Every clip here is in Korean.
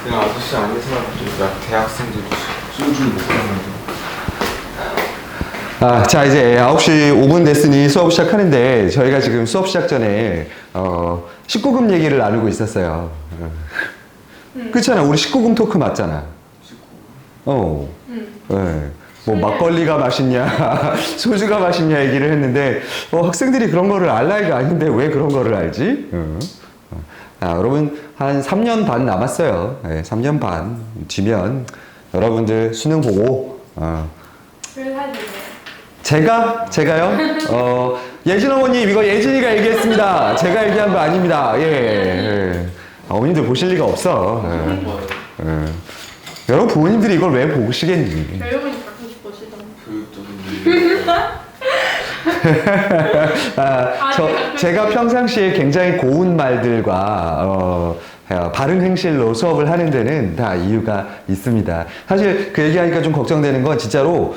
그냥 아저씨 아닌 사람들, 대학생들 소주 먹고 자, 이제 9시 5분 됐으니 수업 시작하는데, 저희가 지금 수업 시작 전에, 19금 얘기를 나누고 있었어요. 그렇잖아. 우리 19금 토크 맞잖아. 네. 뭐, 막걸리가 맛있냐, 소주가 맛있냐 얘기를 했는데, 학생들이 그런 거를 알 나이가 아닌데 왜 그런 거를 알지? 여러분, 한 3년 반 남았어요. 네, 3년 반 뒤면, 여러분들 수능 보고, 제가요? 예진 어머님, 이거 예진이가 얘기했습니다. 제가 얘기한 거 아닙니다. 예. 어머님들 보실 리가 없어. 여러분 부모님들이 이걸 왜 보시겠니? 여러분이 갖고 싶으시던. 제가 평상시에 굉장히 고운 말들과 바른 행실로 수업을 하는 데는 다 이유가 있습니다. 사실 그 얘기하니까 좀 걱정되는 건 진짜로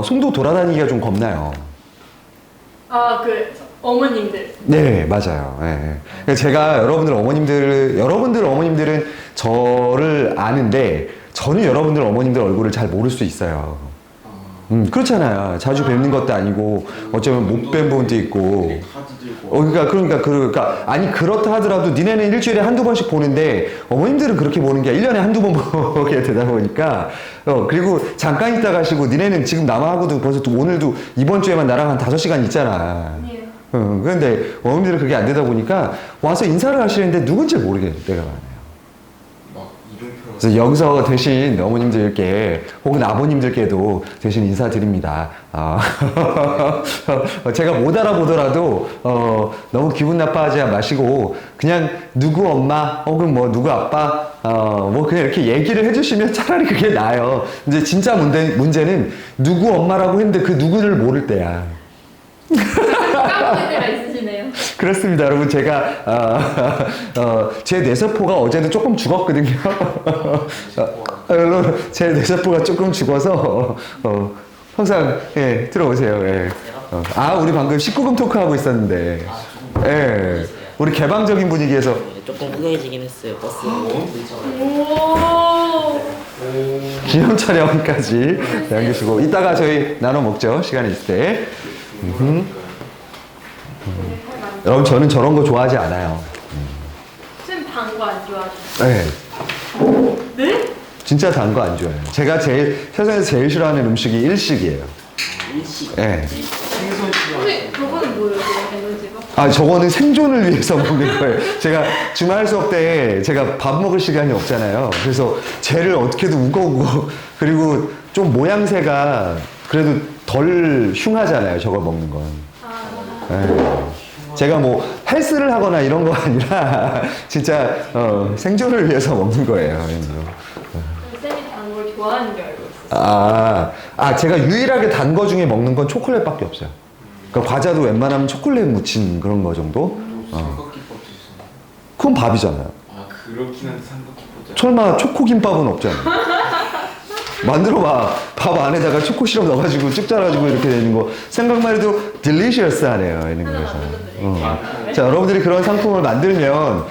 송도 돌아다니기가 좀 겁나요. 어머님들. 네, 맞아요. 네. 제가 여러분들 어머님들은 저를 아는데 저는 여러분들 어머님들 얼굴을 잘 모를 수 있어요. 그렇잖아요. 자주 뵙는 것도 아니고 어쩌면 못 뵌 분도 있고. 그러니까 아니 그렇다 하더라도 니네는 일주일에 한두 번씩 보는데 어머님들은 그렇게 보는 게 1년에 한두 번 보게 되다 보니까 그리고 잠깐 있다 가시고 니네는 지금 남아하고도 벌써 또 오늘도 이번 주에만 나랑 한 5시간 있잖아. 그런데 어머님들은 그게 안 되다 보니까 와서 인사를 하시는데 누군지 모르겠는 때가 많아요. 그래서 여기서 대신 어머님들께 혹은 아버님들께도 대신 인사드립니다. 제가 못 알아보더라도 너무 기분 나빠하지 마시고 그냥 누구 엄마 혹은 뭐 누구 아빠 뭐 그냥 이렇게 얘기를 해주시면 차라리 그게 나아요. 이제 진짜 문제는 누구 엄마라고 했는데 그 누구를 모를 때야. 까먹을 때가 있으시네요. 그렇습니다, 여러분. 제가 제 뇌세포가 어제는 조금 죽었거든요. 제 뇌세포가 조금 죽어서 항상 들어오세요. 우리 방금 19금 토크 하고 있었는데, 우리 개방적인 분위기에서 조금 후회해지긴 했어요. 버스. 기념 촬영까지 남기시고 이따가 저희 나눠 먹죠. 시간이 있을 때. 여러분 저는 저런 거 좋아하지 않아요. 쌤 단 거 안 좋아하시나요? 네. 네? 진짜 단 거 안 좋아해요. 제가 세상에서 제일 싫어하는 음식이 일식이에요. 일식. 네. 혹시 저거는 뭐예요? 에너지가? 저거는 생존을 위해서 먹는 거예요. 제가 주말 수업 때 제가 밥 먹을 시간이 없잖아요. 그래서 쟤를 어떻게든 우거우거 그리고 좀 모양새가 그래도 덜 흉하잖아요. 저걸 먹는 건. 네. 제가 뭐 헬스를 하거나 이런 거 아니라 진짜 생존을 위해서 먹는 거예요. 쌤이 단 걸 좋아하는 줄 알고 있어요. 제가 유일하게 단 거 중에 먹는 건 초콜릿밖에 없어요. 그러니까 과자도 웬만하면 초콜릿 묻힌 그런 거 정도? 삼각김밥 드시나요? 그건 밥이잖아요. 그렇긴 한데 삼각김밥. 설마 초코김밥은 없잖아요. 만들어봐. 밥 안에다가 초코 시럽 넣어가지고 쭉 짜가지고 이렇게 되는 거 생각만 해도 딜리셔스하네요. 이런 거에서. 자, 여러분들이 그런 상품을 만들면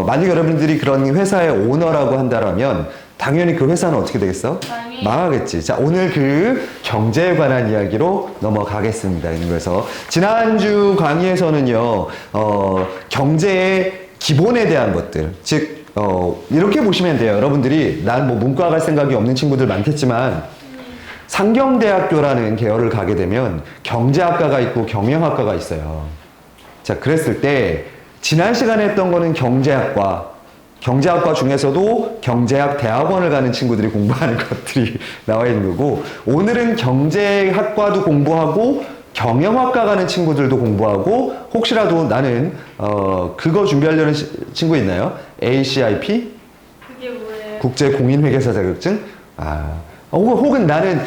만약 여러분들이 그런 회사의 오너라고 한다면 당연히 그 회사는 어떻게 되겠어? 망하겠지. 자, 오늘 그 경제에 관한 이야기로 넘어가겠습니다. 그래서 지난주 강의에서는요, 경제의 기본에 대한 것들, 즉 이렇게 보시면 돼요. 여러분들이 난 뭐 문과 갈 생각이 없는 친구들 많겠지만 상경대학교라는 계열을 가게 되면 경제학과가 있고 경영학과가 있어요. 자, 그랬을 때 지난 시간에 했던 거는 경제학과 중에서도 경제학 대학원을 가는 친구들이 공부하는 것들이 나와 있는 거고, 오늘은 경제학과도 공부하고 경영학과 가는 친구들도 공부하고, 혹시라도 나는 그거 준비하려는 친구 있나요? ACIP? 그게 뭐예요? 국제공인회계사 자격증? 혹은 나는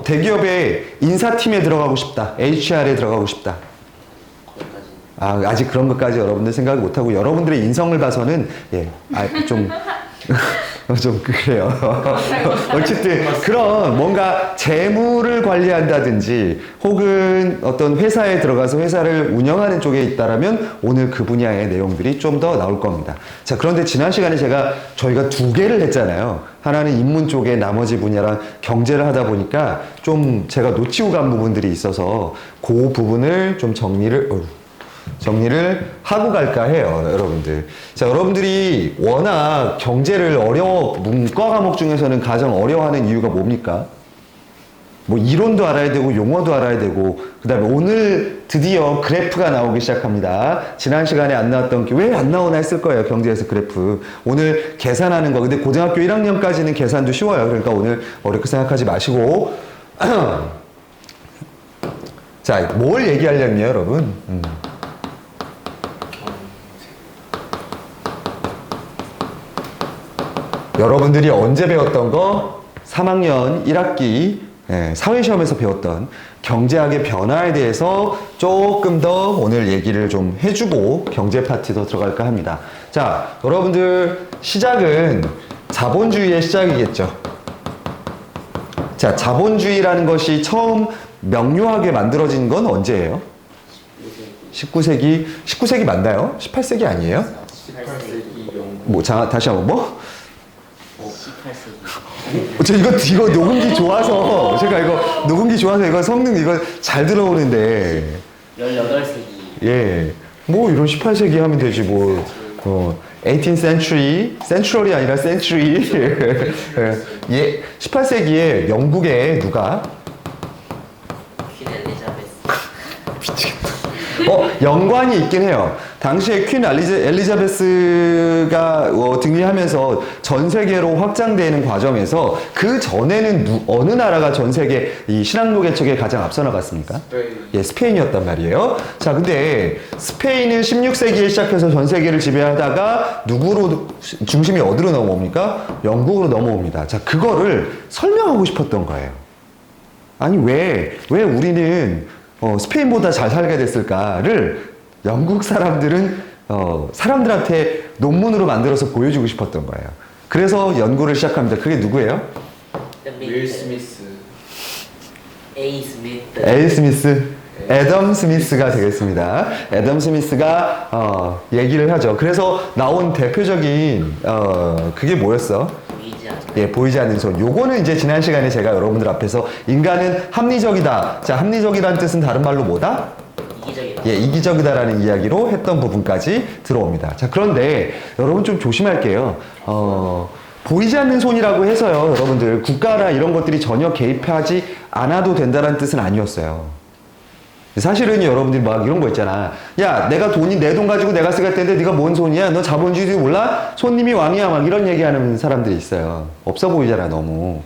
대기업의 인사팀에 들어가고 싶다. HR에 들어가고 싶다. 아직 그런 것까지 여러분들 생각을 못하고 여러분들의 인성을 봐서는 좀 좀 그래요. 어쨌든 그런 뭔가 재무를 관리한다든지 혹은 어떤 회사에 들어가서 회사를 운영하는 쪽에 있다라면 오늘 그 분야의 내용들이 좀 더 나올 겁니다. 자, 그런데 지난 시간에 저희가 두 개를 했잖아요. 하나는 인문 쪽에 나머지 분야랑 경제를 하다 보니까 좀 제가 놓치고 간 부분들이 있어서 그 부분을 좀 정리를 하고 갈까 해요, 여러분들. 자, 여러분들이 워낙 경제를 문과 과목 중에서는 가장 어려워하는 이유가 뭡니까? 뭐 이론도 알아야 되고 용어도 알아야 되고 그다음에 오늘 드디어 그래프가 나오기 시작합니다. 지난 시간에 안 나왔던 게 왜 안 나오나 했을 거예요. 경제에서 그래프. 오늘 계산하는 거. 근데 고등학교 1학년까지는 계산도 쉬워요. 그러니까 오늘 어렵게 생각하지 마시고 자, 뭘 얘기하려면요, 여러분? 여러분들이 언제 배웠던 거? 3학년 1학기 사회시험에서 배웠던 경제학의 변화에 대해서 조금 더 오늘 얘기를 좀 해주고 경제 파트도 들어갈까 합니다. 자, 여러분들 시작은 자본주의의 시작이겠죠. 자, 자본주의라는 것이 처음 명료하게 만들어진 건 언제예요? 19세기 맞나요? 18세기 아니에요? 18세기 영국. 뭐, 다시 한번 뭐? 18세기. 저 이거 녹음기 좋아서 제가 이거 녹음기 좋아서 이거 성능 이거 잘 들어오는데 18세기. 예. 뭐 이런 18세기 하면 되지 뭐 18th century, centural이 아니라 century. 예. 18세기에 영국에 누가 퀸 엘리자베스. 연관이 있긴 해요. 당시에 퀸 엘리자베스가 등위하면서 전 세계로 확장되는 과정에서 그 전에는 어느 나라가 전 세계 이 신학로 개척에 가장 앞서 나갔습니까? 스페인. 예, 스페인이었단 말이에요. 자, 근데 스페인은 16세기에 시작해서 전 세계를 지배하다가 누구로 중심이 어디로 넘어옵니까? 영국으로 넘어옵니다. 자, 그거를 설명하고 싶었던 거예요. 아니 왜 우리는 스페인보다 잘 살게 됐을까를 영국 사람들은 사람들한테 논문으로 만들어서 보여주고 싶었던 거예요. 그래서 연구를 시작합니다. 그게 누구예요? 윌 스미스. A 스미스. A 스미스, 애덤 스미스가 되겠습니다. 애덤 스미스가 얘기를 하죠. 그래서 나온 대표적인 그게 뭐였어? 보이지 않아. 예, 보이지 않는 손. 요거는 이제 지난 시간에 제가 여러분들 앞에서 인간은 합리적이다. 자, 합리적이라는 뜻은 다른 말로 뭐다? 이기적이다. 예, 이기적이다라는 이야기로 했던 부분까지 들어옵니다. 자, 그런데 여러분 좀 조심할게요. 보이지 않는 손이라고 해서요, 여러분들 국가나 이런 것들이 전혀 개입하지 않아도 된다는 뜻은 아니었어요. 사실은 여러분들이 막 이런 거 있잖아. 야, 내 돈 가지고 내가 쓰겠다는데 네가 뭔 손이야? 너 자본주의 몰라? 손님이 왕이야. 막 이런 얘기하는 사람들이 있어요. 없어 보이잖아, 너무.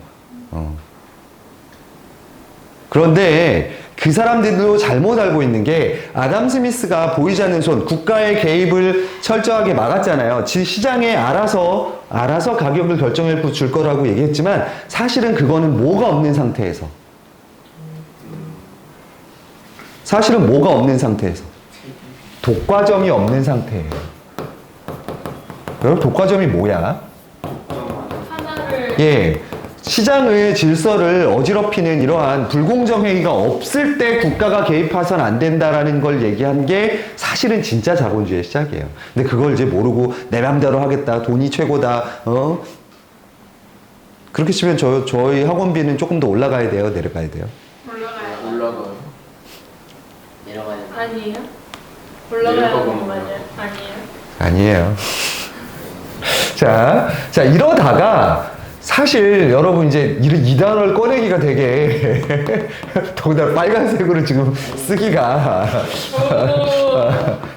그런데 그 사람들도 잘못 알고 있는 게 아담 스미스가 보이지 않는 손, 국가의 개입을 철저하게 막았잖아요. 시장에 알아서 가격을 결정해 줄 거라고 얘기했지만 사실은 그거는 뭐가 없는 상태에서 독과점이 없는 상태예요. 여러분, 독과점이 뭐야? 하나를 예. 시장의 질서를 어지럽히는 이러한 불공정 행위가 없을 때 국가가 개입해서는 안 된다라는 걸 얘기한 게 사실은 진짜 자본주의의 시작이에요. 근데 그걸 이제 모르고 내 맘대로 하겠다, 돈이 최고다, 그렇게 치면 저희 학원비는 조금 더 올라가야 돼요, 내려가야 돼요? 올라가요. 올라가요. 내려가야 돼. 아니에요? 올라가야 하는 내려가고 거 맞아요? 아니에요? 아니에요. 자, 이러다가 사실 여러분 이제 이 단어를 꺼내기가 되게 더군다나 빨간색으로 지금 쓰기가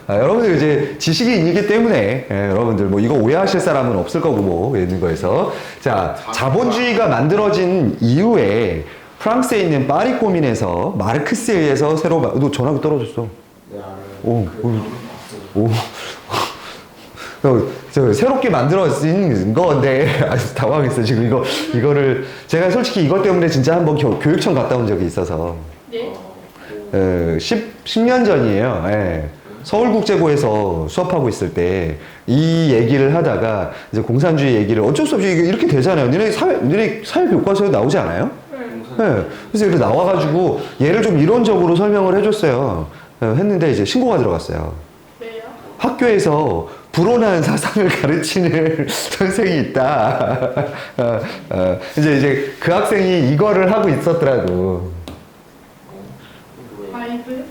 여러분들 이제 지식인이기 때문에 여러분들 뭐 이거 오해하실 사람은 없을 거고 뭐 있는 거에서 자, 자본주의가 만들어진 이후에 프랑스에 있는 파리 코민에서 마르크스에 의해서 너 전화기 떨어졌어. 네, 알아요. 오. 새롭게 만들어진 건데 아주 당황했어 지금 이거를 제가 솔직히 이것 때문에 진짜 한번 교육청 갔다 온 적이 있어서 네? 10년 전이에요. 예. 서울국제고에서 수업하고 있을 때 이 얘기를 하다가 이제 공산주의 얘기를 어쩔 수 없이 이렇게 되잖아요. 너네 사회 교과서에 나오지 않아요? 네. 그래서 이렇게 나와가지고 얘를 좀 이론적으로 설명을 해줬어요. 했는데 이제 신고가 들어갔어요. 왜요? 학교에서 불온한 사상을 가르치는 선생이 있다. 이제 그 학생이 이거를 하고 있었더라고. 바이블?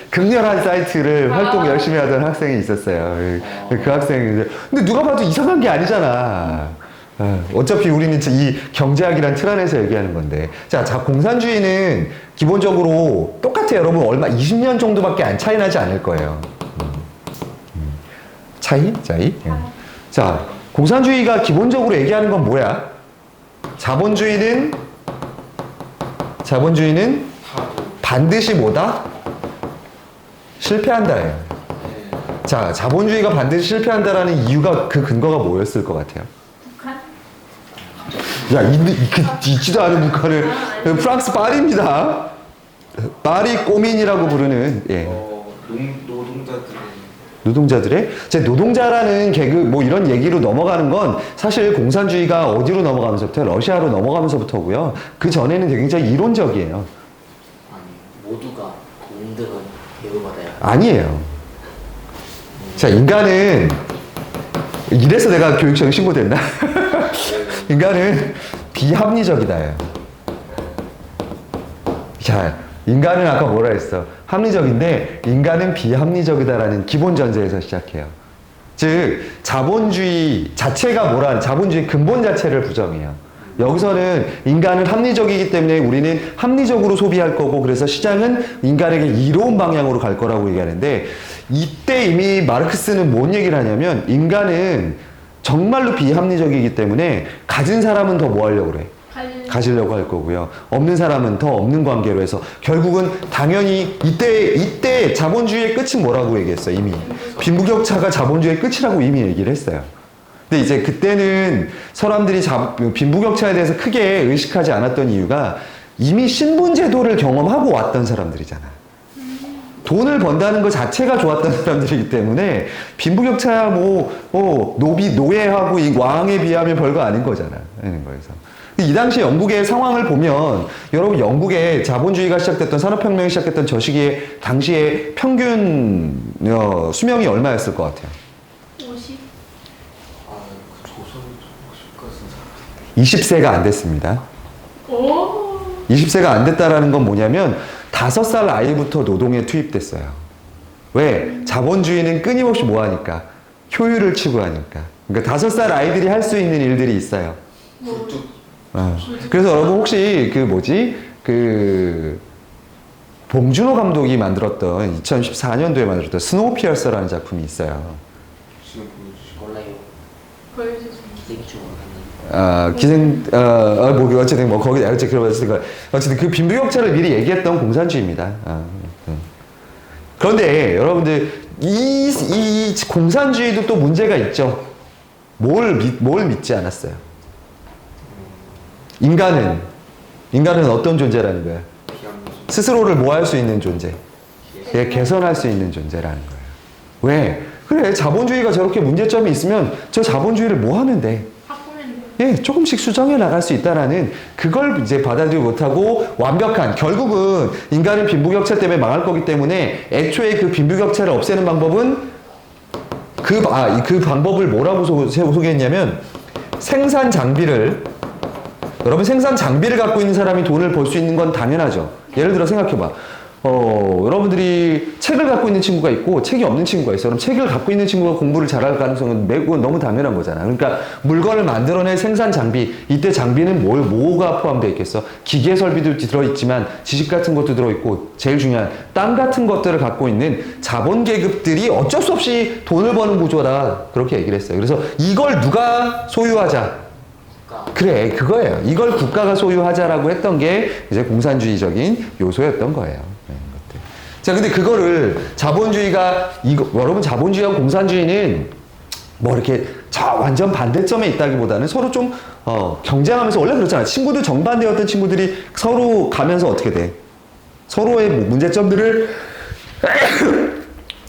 극렬한 사이트를 활동 열심히 하던 학생이 있었어요. 그 학생이, 근데 누가 봐도 이상한 게 아니잖아. 어차피 우리는 이 경제학이란 틀 안에서 얘기하는 건데. 자, 공산주의는 기본적으로 똑같아요. 여러분, 20년 정도밖에 안 차이 나지 않을 거예요. 차이? 자, 공산주의가 기본적으로 얘기하는 건 뭐야? 자본주의는 반드시 뭐다? 실패한다예요. 자, 자본주의가 반드시 실패한다라는 이유가 그 근거가 뭐였을 것 같아요? 북한? 야, 있지도 않은 북한을 프랑스 파리입니다. 파리 꼬민이라고 부르는 노동자들의 제 노동자라는 개그 뭐 이런 얘기로 넘어가는 건 사실 공산주의가 어디로 넘어가면서부터 러시아로 넘어가면서부터고요. 그 전에는 굉장히 이론적이에요. 모두가 동등한 대우받아야 아니에요. 자, 인간은 이래서 내가 교육청 신고됐나? 인간은 비합리적이다. 자, 인간은 아까 뭐라 했어? 합리적인데 인간은 비합리적이다라는 기본 전제에서 시작해요. 즉, 자본주의 자체가 자본주의 근본 자체를 부정해요. 여기서는 인간은 합리적이기 때문에 우리는 합리적으로 소비할 거고, 그래서 시장은 인간에게 이로운 방향으로 갈 거라고 얘기하는데, 이때 이미 마르크스는 뭔 얘기를 하냐면, 인간은 정말로 비합리적이기 때문에 가진 사람은 더 뭐 하려고 그래? 가지려고 할 거고요. 없는 사람은 더 없는 관계로 해서 결국은 당연히 이때 자본주의의 끝은 뭐라고 얘기했어요? 이미 빈부격차가 자본주의의 끝이라고 이미 얘기를 했어요. 근데 이제 그때는 사람들이 빈부격차에 대해서 크게 의식하지 않았던 이유가 이미 신분제도를 경험하고 왔던 사람들이잖아. 돈을 번다는 것 자체가 좋았던 사람들이기 때문에 빈부격차야 노예하고 이 왕에 비하면 별거 아닌 거잖아. 이런 거에서. 이 당시 영국의 상황을 보면 여러분 영국의 자본주의가 시작됐던 산업혁명이 시작됐던 저 시기에 당시에 평균 수명이 얼마였을 것 같아요? 50? 그 조선 20세가 안 됐습니다. 오! 20세가 안 됐다라는 건 뭐냐면 5살 아이부터 노동에 투입됐어요. 왜? 자본주의는 끊임없이 뭐 하니까? 효율을 추구하니까. 그러니까 5살 아이들이 할 수 있는 일들이 있어요. 그래서 여러분 혹시 봉준호 감독이 만들었던 2014년도에 만들었던 스노우피어서라는 작품이 있어요. 지금 보여주시고 몰라요. 보여주세요. 어쨌든 어쨌든 그 빈부격차를 미리 얘기했던 공산주의입니다. 그런데 여러분들 이 공산주의도 또 문제가 있죠. 뭘 믿지 않았어요? 인간은 어떤 존재라는 거야? 스스로를 뭐 할 수 있는 존재? 개선할 수 있는 존재라는 거예요. 왜? 그래, 자본주의가 저렇게 문제점이 있으면 저 자본주의를 뭐 하면 돼? 조금씩 수정해 나갈 수 있다라는 그걸 이제 받아들이지 못하고 결국은 인간은 빈부격차 때문에 망할 거기 때문에 애초에 그 빈부격차를 없애는 방법은 그 방법을 뭐라고 소개했냐면 생산 장비를 갖고 있는 사람이 돈을 벌 수 있는 건 당연하죠. 예를 들어 생각해봐. 여러분들이 책을 갖고 있는 친구가 있고 책이 없는 친구가 있어요. 그럼 책을 갖고 있는 친구가 공부를 잘할 가능성은 매우 너무 당연한 거잖아. 그러니까 물건을 만들어낼 생산 장비, 이때 장비는 뭐가 포함되어 있겠어? 기계 설비도 들어있지만 지식 같은 것도 들어있고 제일 중요한 땅 같은 것들을 갖고 있는 자본 계급들이 어쩔 수 없이 돈을 버는 구조다. 그렇게 얘기를 했어요. 그래서 이걸 누가 소유하자? 그래, 그거예요. 이걸 국가가 소유하자라고 했던 게 이제 공산주의적인 요소였던 거예요. 자, 근데 그거를 여러분 자본주의하고 공산주의는 뭐 이렇게 완전 반대점에 있다기보다는 서로 좀 경쟁하면서 원래 그렇잖아요. 친구들 정반대였던 친구들이 서로 가면서 어떻게 돼? 서로의 뭐 문제점들을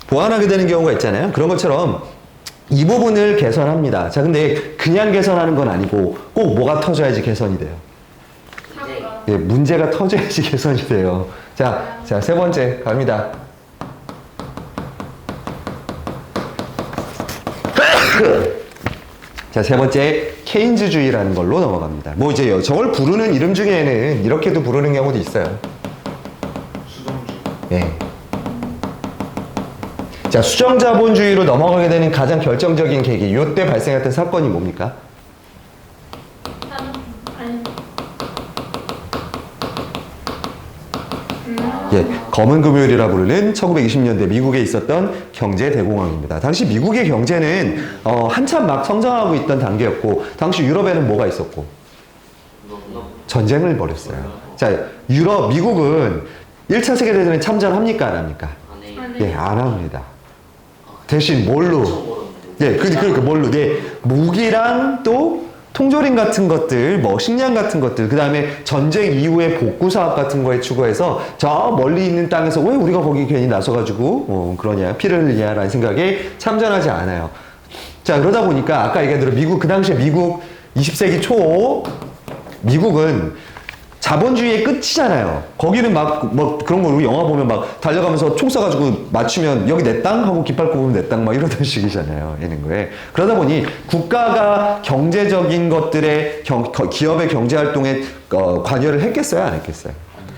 보완하게 되는 경우가 있잖아요. 그런 것처럼 이 부분을 개선합니다. 자, 근데 그냥 개선하는 건 아니고 꼭 뭐가 터져야지 개선이 돼요. 사고가. 예, 문제가 터져야지 개선이 돼요. 자, 세 번째 갑니다. 자, 세 번째 케인즈주의라는 걸로 넘어갑니다. 뭐 이제 저걸 부르는 이름 중에는 이렇게도 부르는 경우도 있어요. 수동주의. 예. 자, 수정자본주의로 넘어가게 되는 가장 결정적인 계기, 이때 발생했던 사건이 뭡니까? 아니. 예, 검은 금요일이라 부르는 1920년대 미국에 있었던 경제 대공황입니다. 당시 미국의 경제는 한참 막 성장하고 있던 단계였고, 당시 유럽에는 뭐가 있었고? 전쟁을 벌였어요. 자, 미국은 1차 세계대전에 참전합니까? 안 합니까? 안 해요. 예, 안 합니다. 대신 뭘로? 예, 그러니까 뭘로? 네, 무기랑 또 통조림 같은 것들, 뭐 식량 같은 것들, 그 다음에 전쟁 이후의 복구 사업 같은 거에 추구해서 저 멀리 있는 땅에서 왜 우리가 거기 괜히 나서가지고 그러냐, 피를 흘리냐라는 생각에 참전하지 않아요. 자, 그러다 보니까 아까 얘기한 대로 미국, 그 당시에 미국 20세기 초 미국은 자본주의의 끝이잖아요. 거기는 막, 뭐, 그런 거, 우리 영화 보면 막 달려가면서 총 쏴가지고 맞추면 여기 내 땅? 하고 깃발 꼽으면 내 땅? 막 이러던 식이잖아요. 예는 거에. 그러다 보니 국가가 경제적인 것들에, 기업의 경제활동에 관여를 했겠어요? 안 했겠어요?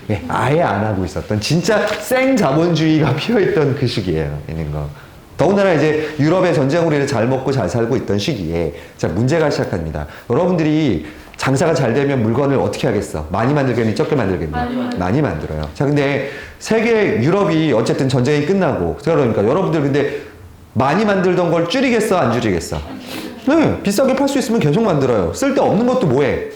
예, 아예 안 하고 있었던 진짜 생 자본주의가 피어있던 그 시기예요. 예는 거. 더군다나 이제 유럽의 전쟁으로 인해 잘 먹고 잘 살고 있던 시기에 자, 문제가 시작합니다. 여러분들이 장사가 잘 되면 물건을 어떻게 하겠어? 많이 만들겠니? 적게 만들겠니? 많이 만들어요. 자, 근데 유럽이 어쨌든 전쟁이 끝나고, 그러니까 여러분들 근데 많이 만들던 걸 줄이겠어? 안 줄이겠어? 네, 비싸게 팔 수 있으면 계속 만들어요. 쓸데없는 것도 뭐해?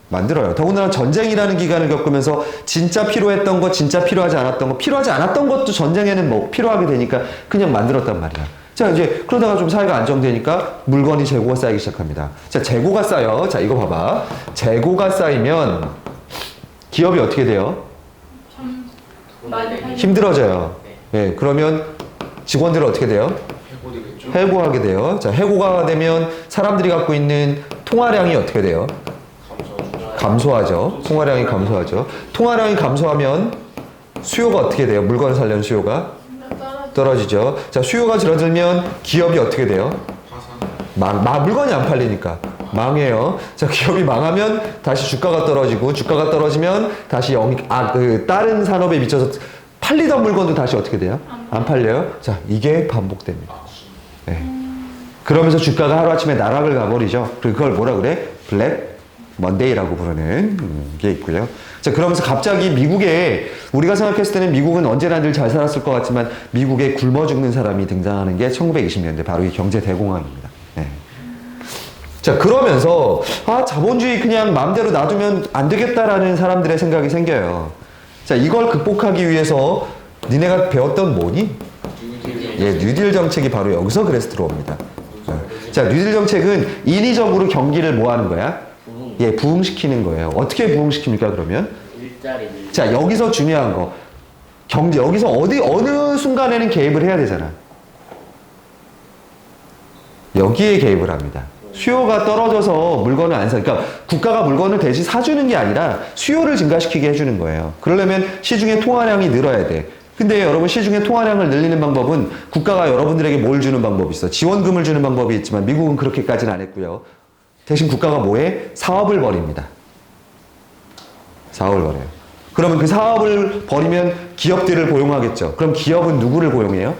만들어요. 더군다나 전쟁이라는 기간을 겪으면서 진짜 필요했던 거, 진짜 필요하지 않았던 거, 필요하지 않았던 것도 전쟁에는 뭐 필요하게 되니까 그냥 만들었단 말이야. 자, 이제 그러다가 좀 사회가 안정되니까 물건이 재고가 쌓이기 시작합니다. 자, 재고가 쌓여. 자, 이거 봐봐. 재고가 쌓이면 기업이 어떻게 돼요? 많이 힘들어져요. 예, 그러면 직원들은 어떻게 돼요? 해고되겠죠. 해고하게 돼요. 자, 해고가 되면 사람들이 갖고 있는 통화량이 어떻게 돼요? 감소하죠. 통화량이 감소하죠. 통화량이 감소하면 수요가 어떻게 돼요? 물건을 살려는 수요가 떨어지죠. 자, 수요가 줄어들면 기업이 어떻게 돼요? 물건이 안 팔리니까 망해요. 자, 기업이 망하면 다시 주가가 떨어지고, 주가가 떨어지면 다시 다른 산업에 미쳐서 팔리던 물건도 다시 어떻게 돼요? 안 팔려요. 자, 이게 반복됩니다. 네. 그러면서 주가가 하루아침에 나락을 가버리죠. 그리고 그걸 뭐라 그래? 블랙 먼데이라고 부르는 게 있고요. 자, 그러면서 갑자기 우리가 생각했을 때는 미국은 언제나 늘 잘 살았을 것 같지만 미국에 굶어 죽는 사람이 등장하는 게 1920년대 바로 이 경제 대공황입니다. 네. 자, 그러면서 자본주의 그냥 마음대로 놔두면 안 되겠다라는 사람들의 생각이 생겨요. 자, 이걸 극복하기 위해서 니네가 배웠던 뭐니? 예, 뉴딜 정책이 바로 여기서 그래서 들어옵니다. 자, 뉴딜 정책은 인위적으로 경기를 뭐 하는 거야? 예, 부흥시키는 거예요. 어떻게 부흥시킵니까, 그러면? 일자리를. 자, 여기서 중요한 거. 여기서 어느 순간에는 개입을 해야 되잖아. 여기에 개입을 합니다. 수요가 떨어져서 물건을 안 그러니까 국가가 물건을 대신 사주는 게 아니라 수요를 증가시키게 해주는 거예요. 그러려면 시중의 통화량이 늘어야 돼. 근데 여러분, 시중의 통화량을 늘리는 방법은 국가가 여러분들에게 뭘 주는 방법이 있어. 지원금을 주는 방법이 있지만 미국은 그렇게까지는 안 했고요. 대신 국가가 뭐해? 사업을 벌입니다. 사업을 벌여요. 그러면 그 사업을 벌이면 기업들을 고용하겠죠. 그럼 기업은 누구를 고용해요?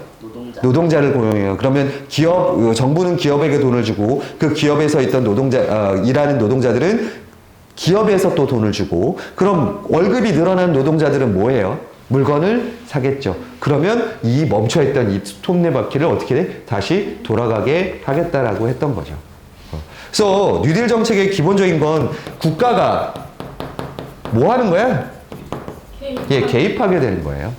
노동자를 고용해요. 그러면 정부는 기업에게 돈을 주고 그 기업에서 있던 일하는 노동자들은 기업에서 또 돈을 주고, 그럼 월급이 늘어난 노동자들은 뭐해요? 물건을 사겠죠. 그러면 이 멈춰있던 이 톱니바퀴를 어떻게 돼? 다시 돌아가게 하겠다라고 했던 거죠. 그래서 뉴딜 정책의 기본적인 건 국가가 뭐 하는 거야? 예, 개입하게 되는 거예요.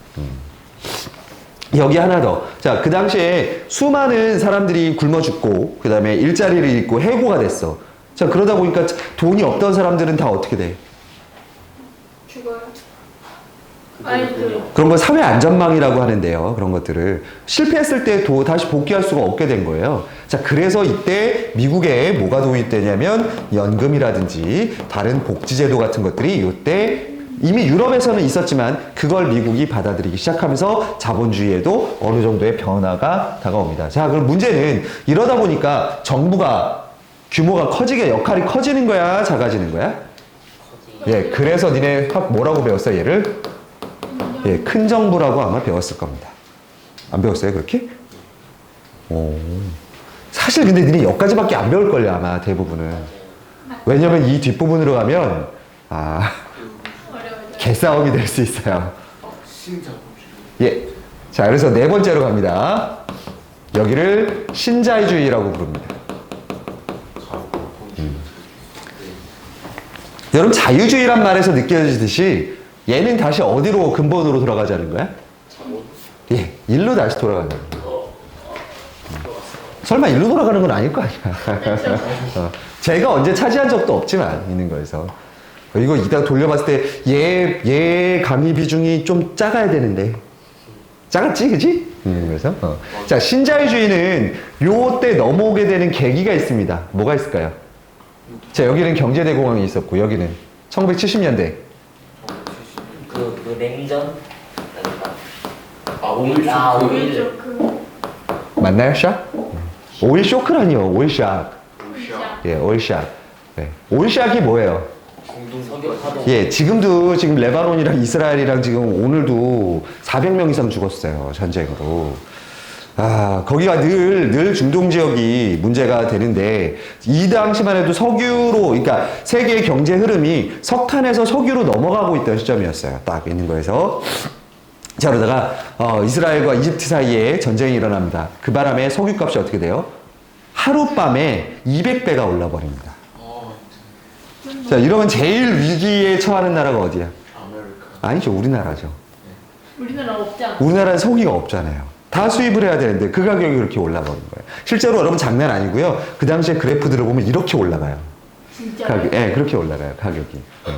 여기 하나 더. 자, 그 당시에 수많은 사람들이 굶어 죽고, 그 다음에 일자리를 잃고 해고가 됐어. 자, 그러다 보니까 돈이 없던 사람들은 다 어떻게 돼? 죽어요. 아니 그런 걸 사회 안전망이라고 하는데요. 그런 것들을 실패했을 때 다시 복귀할 수가 없게 된 거예요. 자, 그래서 이때 미국에 뭐가 도입되냐면 연금이라든지 다른 복지제도 같은 것들이 이때 이미 유럽에서는 있었지만 그걸 미국이 받아들이기 시작하면서 자본주의에도 어느 정도의 변화가 다가옵니다. 자, 그럼 문제는 이러다 보니까 정부가 규모가 커지게 역할이 커지는 거야, 작아지는 거야? 예, 그래서 니네 뭐라고 배웠어, 얘를? 예, 큰 정부라고 아마 배웠을 겁니다. 안 배웠어요, 그렇게? 오. 사실 근데 니네 여기까지밖에 안 배울걸요, 아마 대부분은. 왜냐면 이 뒷부분으로 가면, 개싸움이 될 수 있어요. 예. 자, 그래서 네 번째로 갑니다. 여기를 신자유주의라고 부릅니다. 여러분, 자유주의란 말에서 느껴지듯이 얘는 다시 어디로 근본으로 돌아가자는 거야? 예, 일로 다시 돌아가는 거야. 설마 일로 돌아가는 건 아닐 거 아니야. 제가 언제 차지한 적도 없지만 있는 거에서 이거 이따가 돌려봤을 때 얘 강의 비중이 좀 작아야 되는데 작았지, 그지? 그래서 자, 신자유주의는 요때 넘어오게 되는 계기가 있습니다. 뭐가 있을까요? 자, 여기는 경제대공황이 있었고 여기는 1970년대. 그 냉전? 오일 오일. 맞나요, 샥? 오일 쇼크라니요, 오일 샥. 예, 오일 샥. 네. 오일 샥이 뭐예요? 석유파동. 예, 지금도 지금 레바논이랑 이스라엘이랑 지금 오늘도 400명 이상 죽었어요, 전쟁으로. 거기가 늘 중동 지역이 문제가 되는데, 이 당시만 해도 석유로, 그러니까 세계의 경제 흐름이 석탄에서 석유로 넘어가고 있던 시점이었어요. 딱 있는 거에서. 자, 그러다가, 이스라엘과 이집트 사이에 전쟁이 일어납니다. 그 바람에 석유값이 어떻게 돼요? 하룻밤에 200배가 올라버립니다. 자, 이러면 제일 위기에 처하는 나라가 어디야? 아니죠, 우리나라죠. 우리나라 없지 않아? 우리나라는 석유가 없잖아요. 다 수입을 해야 되는데 그 가격이 그렇게 올라버린 거예요. 실제로 여러분 장난 아니고요. 그 당시에 그래프들을 보면 이렇게 올라가요. 진짜? 예, 그렇게 올라가요, 가격이. 예.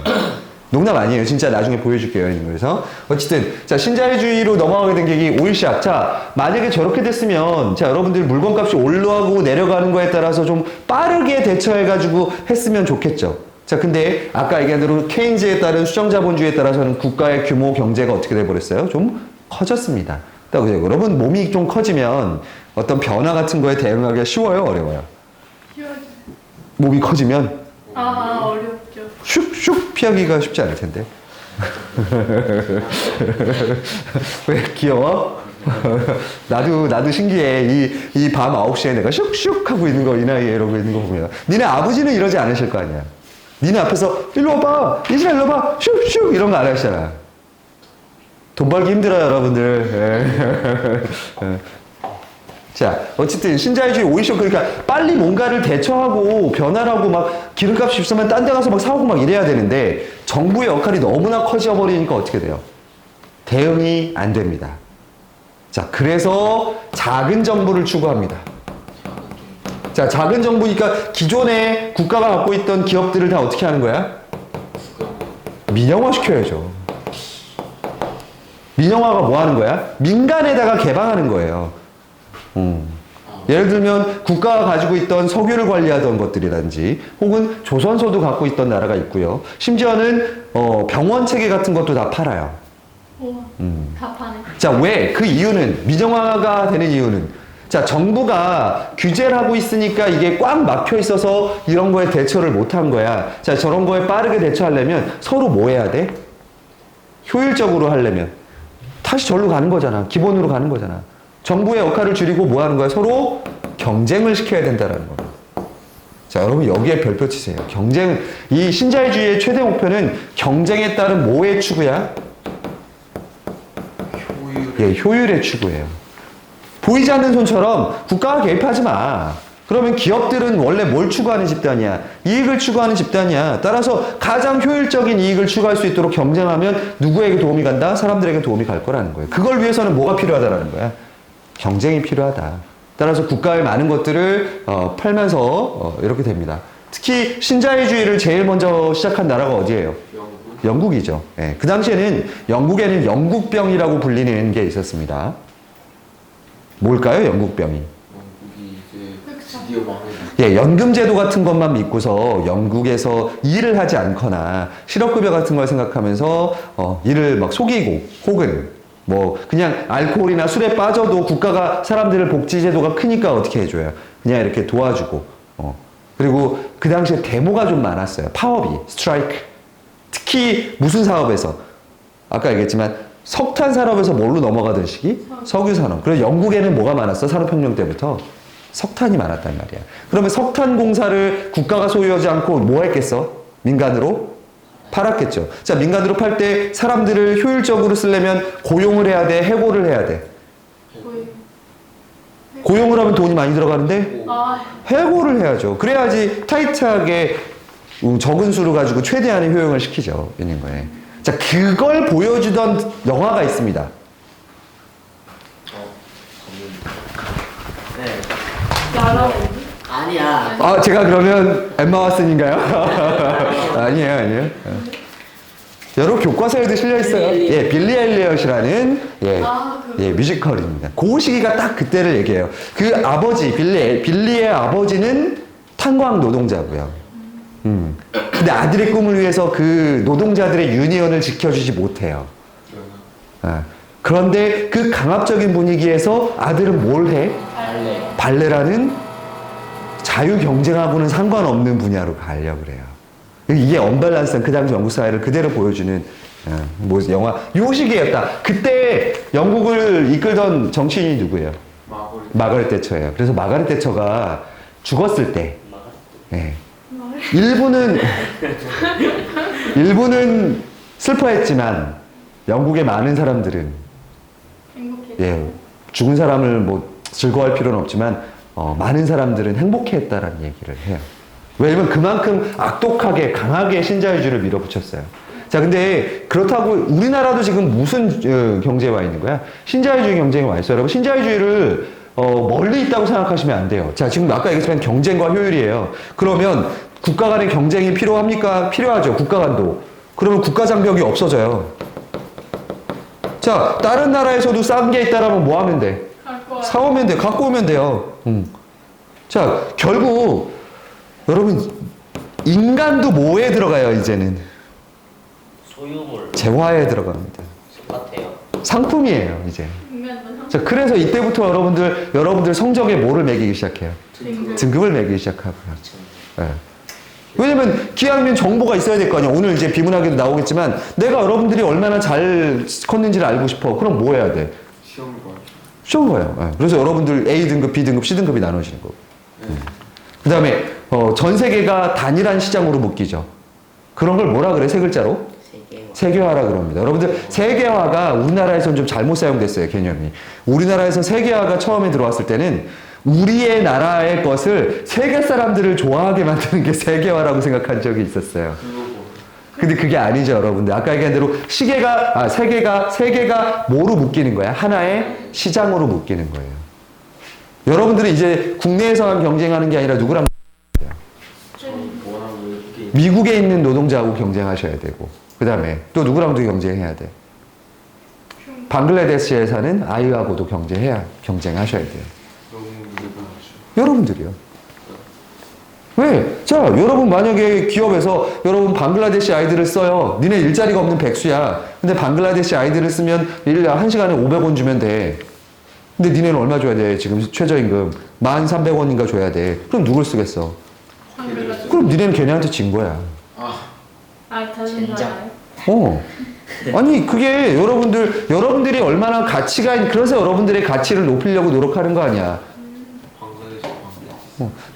농담 아니에요. 진짜 나중에 보여줄게요. 그래서 어쨌든 자, 신자유주의로 넘어가게 된 계기 오일샥. 자, 만약에 저렇게 됐으면 자, 여러분들 물건값이 올라가고 내려가는 거에 따라서 좀 빠르게 대처해가지고 했으면 좋겠죠. 자, 근데 아까 얘기한 대로 케인즈에 따른 수정자본주의에 따라서는 국가의 규모 경제가 어떻게 돼버렸어요? 좀 커졌습니다. 그죠? 여러분 몸이 좀 커지면 어떤 변화 같은 거에 대응하기가 쉬워요, 어려워요? 쉬워져. 몸이 커지면 어렵죠. 슉슉 피하기가 쉽지 않을 텐데. 왜 귀여워? 나도 신기해. 이 밤 9시에 내가 슉슉 하고 있는 거, 이 나이에 이러고 있는 거 보면. 니네 아버지는 이러지 않으실 거 아니야. 니네 앞에서 일로 와봐, 이슬아 일로 와봐, 슉슉 이런 거 안 하시잖아. 돈 벌기 힘들어요, 여러분들. 자, 어쨌든 신자유주의 오일쇼크, 그러니까 빨리 뭔가를 대처하고 변화하고 막 기름값이 비싸면 딴 데 가서 막 사오고 막 이래야 되는데 정부의 역할이 너무나 커져버리니까 어떻게 돼요? 대응이 안 됩니다. 자, 그래서 작은 정부를 추구합니다. 자, 작은 정부니까 기존에 국가가 갖고 있던 기업들을 다 어떻게 하는 거야? 민영화 시켜야죠. 민영화가 뭐 하는 거야? 민간에다가 개방하는 거예요. 예를 들면 국가가 가지고 있던 석유를 관리하던 것들이라든지 혹은 조선소도 갖고 있던 나라가 있고요. 심지어는 병원 체계 같은 것도 다 팔아요. 우와, 다 파네. 자, 왜? 그 이유는 민영화가 되는 이유는 자, 정부가 규제를 하고 있으니까 이게 꽉 막혀 있어서 이런 거에 대처를 못 한 거야. 자, 저런 거에 빠르게 대처하려면 서로 뭐 해야 돼? 효율적으로 하려면 다시 절로 가는 거잖아. 기본으로 가는 거잖아. 정부의 역할을 줄이고 뭐 하는 거야? 서로 경쟁을 시켜야 된다는 거야. 자, 여러분 여기에 별표 치세요. 경쟁, 이 신자유주의의 최대 목표는 경쟁에 따른 뭐의 추구야? 예, 효율의 추구예요. 보이지 않는 손처럼 국가가 개입하지 마. 그러면 기업들은 원래 뭘 추구하는 집단이야? 이익을 추구하는 집단이야. 따라서 가장 효율적인 이익을 추구할 수 있도록 경쟁하면 누구에게 도움이 간다? 사람들에게 도움이 갈 거라는 거예요. 그걸 위해서는 뭐가 필요하다라는 거야? 경쟁이 필요하다. 따라서 국가의 많은 것들을 팔면서 이렇게 됩니다. 특히 신자유주의를 제일 먼저 시작한 나라가 어디예요? 영국이죠. 예, 그 당시에는 영국에는 영국병이라고 불리는 게 있었습니다. 뭘까요, 영국병이? 영국이 이제 드디어 망해. 예, 연금제도 같은 것만 믿고서 영국에서 일을 하지 않거나 실업급여 같은 걸 생각하면서 일을 막 속이고 혹은 뭐 그냥 알코올이나 술에 빠져도 국가가 사람들을 복지제도가 크니까 어떻게 해줘요? 그냥 이렇게 도와주고 그리고 그 당시에 데모가 좀 많았어요. 파업이, 스트라이크. 특히 무슨 사업에서 아까 얘기했지만 석탄 산업에서 뭘로 넘어가던 시기? 석유 산업. 그래서 영국에는 뭐가 많았어? 산업혁명 때부터 석탄이 많았단 말이야. 그러면 석탄 공사를 국가가 소유하지 않고 뭐 했겠어? 민간으로 팔았겠죠. 자, 민간으로 팔 때 사람들을 효율적으로 쓰려면 고용을 해야 돼, 해고를 해야 돼. 고용을 하면 돈이 많이 들어가는데 해고를 해야죠. 그래야지 타이트하게 적은 수를 가지고 최대한의 효용을 시키죠. 있는 거에. 자, 그걸 보여주던 영화가 있습니다. 네. 나라고. 아니야. 아, 제가 그러면 엠마 왓슨인가요? 아니에요. 여러 교과서에도 실려 있어요. 예, 빌리 엘리엇이라는 예, 뮤지컬입니다. 그 시기가 딱 그때를 얘기해요. 그 아버지 빌리의 아버지는 탄광 노동자고요. 근데 아들의 꿈을 위해서 그 노동자들의 유니언을 지켜주지 못해요. 그런데 그 강압적인 분위기에서 아들은 뭘 해? 발레라는 자유 경쟁하고는 상관없는 분야로 가려고 그래요. 이게 언밸런스한 그 당시 영국 사회를 그대로 보여주는 뭐 영화 요 시기였다. 그때 영국을 이끌던 정치인이 누구예요? 마거릿 대처예요. 그래서 마거릿 대처가 죽었을 때 예, 일부는 슬퍼했지만 영국의 많은 사람들은 예, 죽은 사람을 뭐 즐거워할 필요는 없지만 많은 사람들은 행복해했다라는 얘기를 해요. 왜냐면 그만큼 악독하게 강하게 신자유주의를 밀어붙였어요. 자, 근데 그렇다고 우리나라도 지금 무슨 경제에 와 있는 거야? 신자유주의 경쟁에 와 있어요. 여러분, 신자유주의를 멀리 있다고 생각하시면 안 돼요. 자, 지금 아까 얘기했지만 경쟁과 효율이에요. 그러면 국가 간의 경쟁이 필요합니까? 필요하죠. 국가 간도. 그러면 국가 장벽이 없어져요. 자, 다른 나라에서도 싼 게 있다라면 뭐 하면 돼? 사오면 돼. 갖고 오면 돼요. 자, 결국 여러분 인간도 뭐에 들어가요? 이제는 소유물. 재화에 들어갑니다. 똑같아요. 상품이에요 이제. 자, 그래서 이때부터 여러분들 성적에 뭐를 매기기 시작해요? 등급을 매기기 시작하고요. 네. 왜냐면 기왕이면 정보가 있어야 될 거 아니야. 오늘 이제 비문학에도 나오겠지만 내가 여러분들이 얼마나 잘 컸는지를 알고 싶어. 그럼 뭐 해야 돼? 시험 봐요. 네. 그래서 여러분들 A 등급, B등급, C등급이 나눠지는 거고. 그 다음에 전 세계가 단일한 시장으로 묶이죠. 그런 걸 뭐라 그래? 세 글자로? 세계화라 그럽니다. 여러분들 세계화가 우리나라에서는 좀 잘못 사용됐어요. 개념이. 우리나라에서 세계화가 처음에 들어왔을 때는 우리의 나라의 것을 세계 사람들을 좋아하게 만드는 게 세계화라고 생각한 적이 있었어요. 근데 그게 아니죠, 여러분들. 아까 얘기한 대로 세계가 뭐로 묶이는 거야? 하나의 시장으로 묶이는 거예요. 여러분들은 이제 국내에서만 경쟁하는 게 아니라 누구랑 미국에 있는 노동자하고 경쟁하셔야 되고, 그 다음에 또 누구랑도 경쟁해야 돼. 방글라데시에 사는 아이하고도 경쟁하셔야 돼요. 여러분들이요. 왜? 자, 여러분 만약에 기업에서 여러분 방글라데시 아이들을 써요. 니네 일자리가 없는 백수야. 근데 방글라데시 아이들을 쓰면 1시간에 500원 주면 돼. 근데 니네는 얼마 줘야 돼? 지금 최저임금 1,300원인가 줘야 돼. 그럼 누굴 쓰겠어? 그럼 니네는 걔네한테 진 거야. 젠장. 아니 그게 여러분들이 얼마나 그래서 여러분들의 가치를 높이려고 노력하는 거 아니야.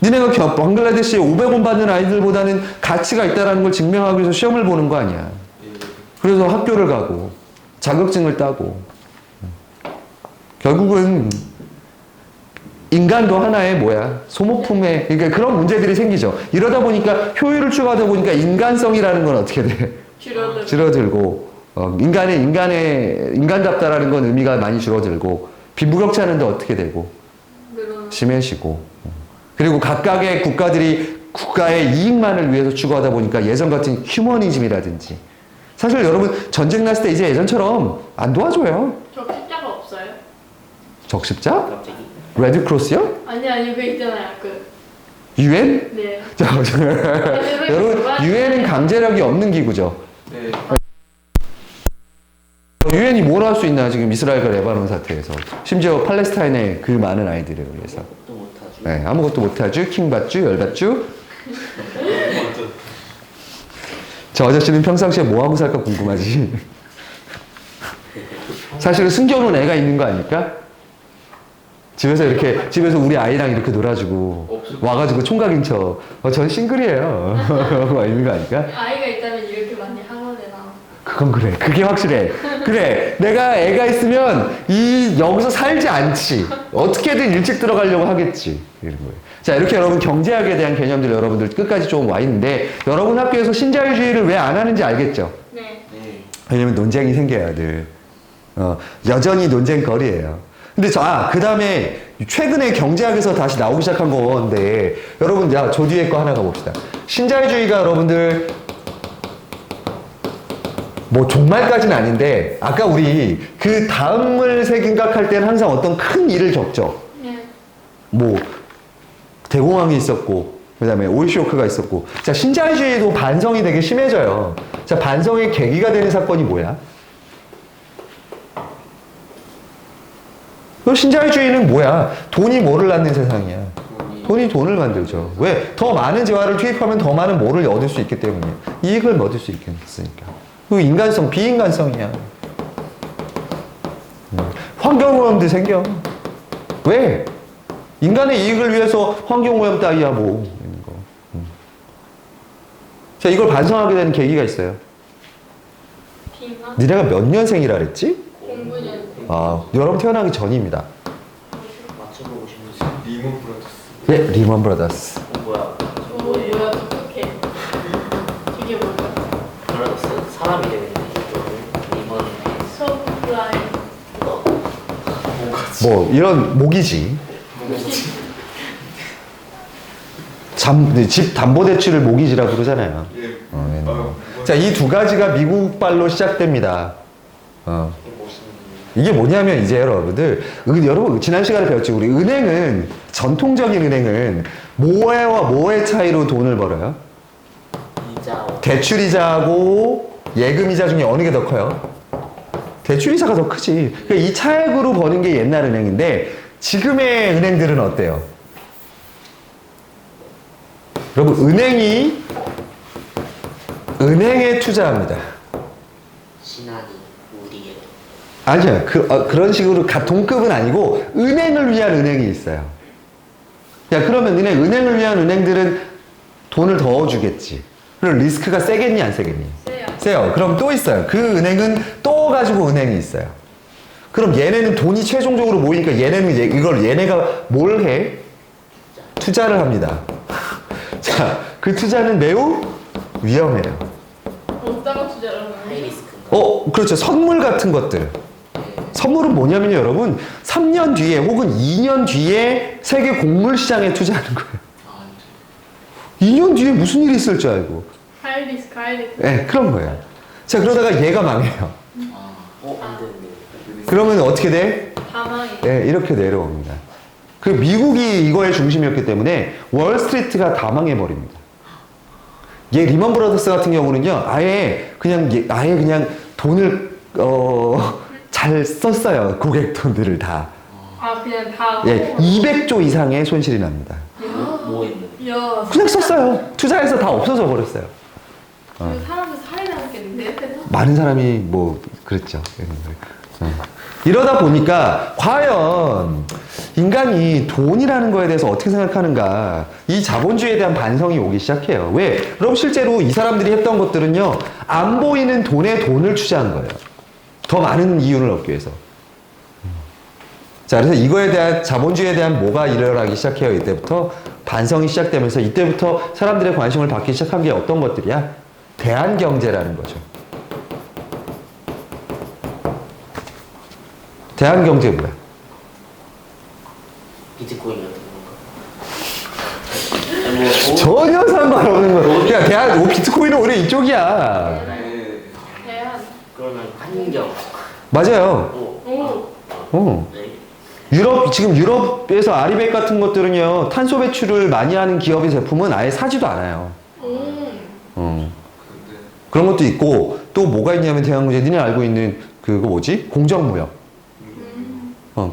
니네가 방글라데시에 500원 받는 아이들보다는 가치가 있다는 걸 증명하기 위해서 시험을 보는 거 아니야. 그래서 학교를 가고 자격증을 따고 결국은 인간도 하나의 소모품의 그러니까 그런 문제들이 생기죠. 이러다 보니까 효율을 추구하다 보니까 인간성이라는 건 어떻게 돼? 줄어들고 인간답다라는 건 의미가 많이 줄어들고 빈부격차는 더 어떻게 되고 심해지고 그리고 각각의 국가들이 국가의 이익만을 위해서 추구하다 보니까 예전 같은 휴머니즘이라든지 사실 여러분 전쟁 났을 때 이제 예전처럼 안 도와줘요. 저 십자가 없어요? 적십자? 갑자기 레드크로스요? 아니 그 있잖아요. UN? 네. 여러분 UN은 강제력이 없는 기구죠. 네. UN이 뭘 할 수 있나 지금 이스라엘과 레바논 사태에서 심지어 팔레스타인의 그 많은 아이들을 위해서 또 못하죠. 네, 아무것도 못하죠. 킹받죠 열받죠. 저 아저씨는 평상시에 뭐하고 살까 궁금하지. 사실은 숨겨놓은 애가 있는 거 아닐까? 집에서 우리 아이랑 이렇게 놀아주고 와가지고 총각인 척 전 싱글이에요 막 있는 거 아닐까? 아이가 있다면 이렇게 많이 학원에 나와. 그건 그래. 그게 확실해. 그래. 내가 애가 있으면 여기서 살지 않지. 어떻게든 일찍 들어가려고 하겠지. 이런 거예요. 자, 이렇게 여러분 경제학에 대한 개념들 여러분들 끝까지 좀 와 있는데 여러분 학교에서 신자유주의를 왜 안 하는지 알겠죠? 네. 네. 왜냐면 논쟁이 생겨야 돼. 여전히 논쟁거리예요. 근데 그 다음에 최근에 경제학에서 다시 나오기 시작한 건데 여러분, 저 뒤에 거 하나 가봅시다. 신자유주의가 여러분들 뭐 종말까지는 아닌데 아까 우리 그 다음을 생각할 때는 항상 어떤 큰 일을 겪죠. 네. 뭐 대공황이 있었고 그다음에 오일 쇼크가 있었고 자 신자유주의도 반성이 되게 심해져요. 자 반성의 계기가 되는 사건이 뭐야? 신자유주의는 뭐야? 돈이 뭐를 낳는 세상이야. 돈이 돈을 만들죠. 왜? 더 많은 재화를 투입하면 더 많은 뭐를 얻을 수 있기 때문이야. 이익을 얻을 수 있겠으니까. 그 인간성, 비인간성이야. 환경오염도 생겨. 왜? 인간의 이익을 위해서 환경오염 따위야 뭐. 이런 거. 자, 이걸 반성하게 되는 계기가 있어요. 비만? 니네가 몇 년생이라 그랬지? 공부년. 여러분 태어나기 전입니다. 맞춰보고 싶으세요? 리먼 브라더스. 네, 리먼 브라더스. 뭐야? 저 뭐야 똑똑해. 이게 뭐야? 브라더스 사람이 되겠네. 이번 서브라임. 뭐 이런 모기지. 집 담보대출을 모기지라고 그러잖아요. 예. 자, 이 두 가지가 미국발로 시작됩니다. 이게 무슨 이게 뭐냐면 이제 여러분들, 여러분 지난 시간에 배웠지. 우리 은행은, 전통적인 은행은 뭐에와 뭐의 차이로 돈을 벌어요? 이자 대출이자하고 예금이자 중에 어느 게 더 커요? 대출이자가 더 크지. 그러니까 이 차액으로 버는 게 옛날 은행인데 지금의 은행들은 어때요? 여러분 은행에 투자합니다. 신한이 우리의 아니요. 그런 식으로 동급은 아니고 은행을 위한 은행이 있어요. 야, 그러면 은행을 위한 은행들은 돈을 더 주겠지. 그럼 리스크가 세겠니 안 세겠니? 세요. 세요. 그럼 또 있어요. 그 은행은 또 가지고 은행이 있어요. 그럼 얘네는 돈이 최종적으로 모이니까 얘네가 뭘 해? 투자를 합니다. 자, 그 투자는 매우 위험해요. 어디다가 투자를 하나요? 하이리스크인가? 그렇죠. 선물 같은 것들. 선물은 뭐냐면요, 여러분. 3년 뒤에 혹은 2년 뒤에 세계 곡물 시장에 투자하는 거예요. 2년 뒤에 무슨 일이 있을 줄 알고. 하이리스크. 네, 그런 거예요. 자, 그러다가 얘가 망해요. 안 되는데. 그러면 어떻게 돼? 다 망해. 네, 이렇게 내려옵니다. 그 미국이 이거의 중심이었기 때문에 월스트리트가 다 망해버립니다. 리먼 브라더스 같은 경우는요, 아예 그냥 돈을, 잘 썼어요. 고객 돈들을 다. 그냥 다. 200조 이상의 손실이 납니다. 뭐 있는? 야. 그냥 썼어요. 투자해서 다 없어져 버렸어요. 그 사람들 살이 나겠는데 옆에서? 많은 사람이 그랬죠. 이러다 보니까 과연 인간이 돈이라는 거에 대해서 어떻게 생각하는가, 이 자본주의에 대한 반성이 오기 시작해요. 왜? 그럼 실제로 이 사람들이 했던 것들은요, 안 보이는 돈에 돈을 투자한 거예요. 더 많은 이윤을 얻기 위해서. 자, 그래서 이거에 대한, 자본주의에 대한 뭐가 일어나기 시작해요. 이때부터 반성이 시작되면서 이때부터 사람들의 관심을 받기 시작한 게 어떤 것들이야? 대한경제라는 거죠. 대한경제 뭐야? 비트코인 같은 건가? 전혀 상관없는 거. 야, 비트코인은 오히려 이쪽이야. 네. 풍경. 맞아요. 오. 네. 지금 유럽에서 아리백 같은 것들은요, 탄소 배출을 많이 하는 기업의 제품은 아예 사지도 않아요. 근데 그런 것도 있고, 또 뭐가 있냐면 대한문제, 니네 알고 있는 그거 뭐지? 공정무역.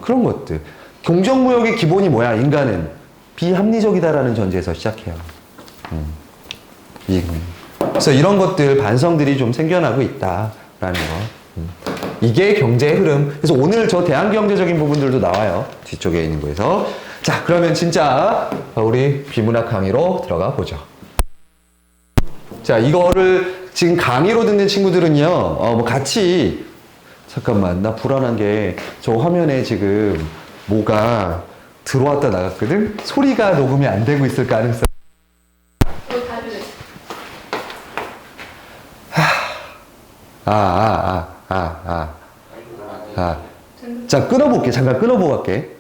그런 것들. 공정무역의 기본이 뭐야? 인간은 비합리적이다라는 전제에서 시작해요. 그래서 이런 것들, 반성들이 좀 생겨나고 있다라는 거. 이게 경제의 흐름. 그래서 오늘 저 대한경제적인 부분들도 나와요. 뒤쪽에 있는 거에서. 자, 그러면 진짜 우리 비문학 강의로 들어가 보죠. 자, 이거를 지금 강의로 듣는 친구들은요, 뭐 같이, 잠깐만, 나 불안한 게 저 화면에 지금 뭐가 들어왔다 나갔거든? 소리가 녹음이 안 되고 있을 가능성. 다들 자, 끊어볼게. 잠깐 끊어보고 갈게.